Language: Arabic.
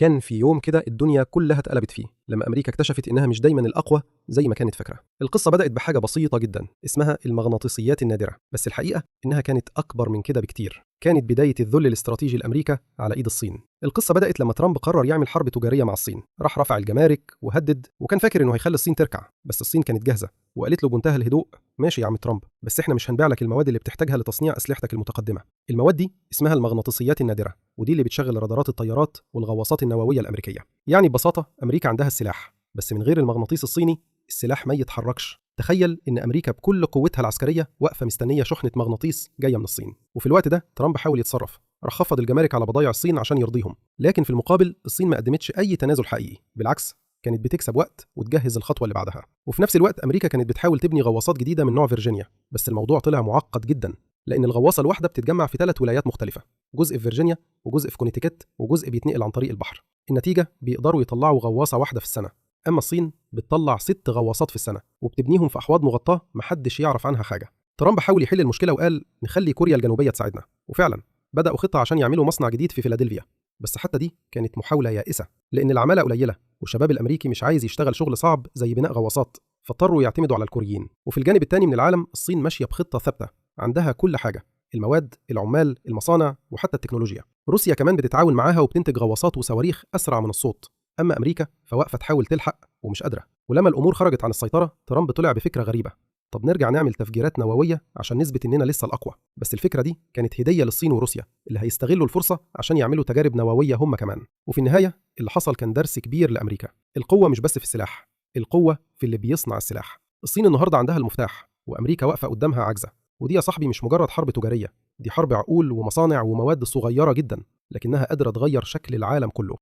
كان في يوم كده الدنيا كلها اتقلبت فيه لما أمريكا اكتشفت إنها مش دايما الأقوى زي ما كانت فاكرة. القصة بدأت بحاجة بسيطة جدا اسمها المغناطيسيات النادرة، بس الحقيقة إنها كانت أكبر من كده بكتير. كانت بداية الذل الاستراتيجي لأمريكا على إيد الصين. القصة بدأت لما ترامب قرر يعمل حرب تجارية مع الصين، راح رفع الجمارك وهدد، وكان فاكر إنه هيخلي الصين تركع، بس الصين كانت جاهزة وقالت له بمنتهى الهدوء: ماشي يا عم ترامب، بس إحنا مش هنبيع لك المواد اللي بتحتاجها لتصنيع أسلحتك المتقدمة. المواد دي اسمها المغناطيسيات النادرة، ودي اللي بتشغل رادارات الطيارات والغواصات النووية الأمريكية. يعني ببساطة أمريكا عندها السلاح، بس من غير المغناطيس الصيني السلاح ما يتحركش. تخيل إن أمريكا بكل قوتها العسكرية واقفة مستنية شحنة مغناطيس جاية من الصين. وفي الوقت ده ترامب حاول يتصرف، راح خفض الجمارك على بضايع الصين عشان يرضيهم، لكن في المقابل الصين ما قدمتش أي تنازل حقيقي، بالعكس كانت بتكسب وقت وتجهز الخطوة اللي بعدها. وفي نفس الوقت أمريكا كانت بتحاول تبني غواصات جديدة من نوع فيرجينيا، بس الموضوع طلع معقد جدا، لأن الغواصة الواحدة بتتجمع في 3 ولايات مختلفة، جزء في فيرجينيا وجزء في كونيتيكت وجزء بيتنقل عن طريق البحر. النتيجة بيقدروا يطلعوا غواصة واحدة في السنة، أما الصين بتطلع 6 غواصات في السنة وبتبنيهم في أحواض مغطاة محدش يعرف عنها حاجة. ترامب حاول يحل المشكلة وقال نخلي كوريا الجنوبية تساعدنا، وفعلا بدأوا خطة عشان يعملوا مصنع جديد في فيلادلفيا، بس حتى دي كانت محاولة يائسة لأن العمالة قليلة والشباب الأمريكي مش عايز يشتغل شغل صعب زي بناء غواصات، فاضطروا يعتمدوا على الكوريين. وفي الجانب الثاني من العالم الصين ماشية بخطة ثابتة، عندها كل حاجة: المواد، العمال، المصانع، وحتى التكنولوجيا. روسيا كمان بتتعاون معاها وبتنتج غواصات وصواريخ أسرع من الصوت. أما أمريكا فواقفة تحاول تلحق ومش قادرة. ولما الأمور خرجت عن السيطرة ترامب طلع بفكرة غريبة: طب نرجع نعمل تفجيرات نووية عشان نثبت إننا لسه الأقوى. بس الفكرة دي كانت هدية للصين وروسيا اللي هيستغلوا الفرصة عشان يعملوا تجارب نووية هم كمان. وفي النهاية اللي حصل كان درس كبير لأمريكا: القوة مش بس في السلاح، القوة في اللي بيصنع السلاح. الصين النهاردة عندها المفتاح وأمريكا واقفة قدامها عاجزة، ودي يا صاحبي مش مجرد حرب تجارية، دي حرب عقول ومصانع ومواد صغيرة جدا لكنها قادرة تغير شكل العالم كله.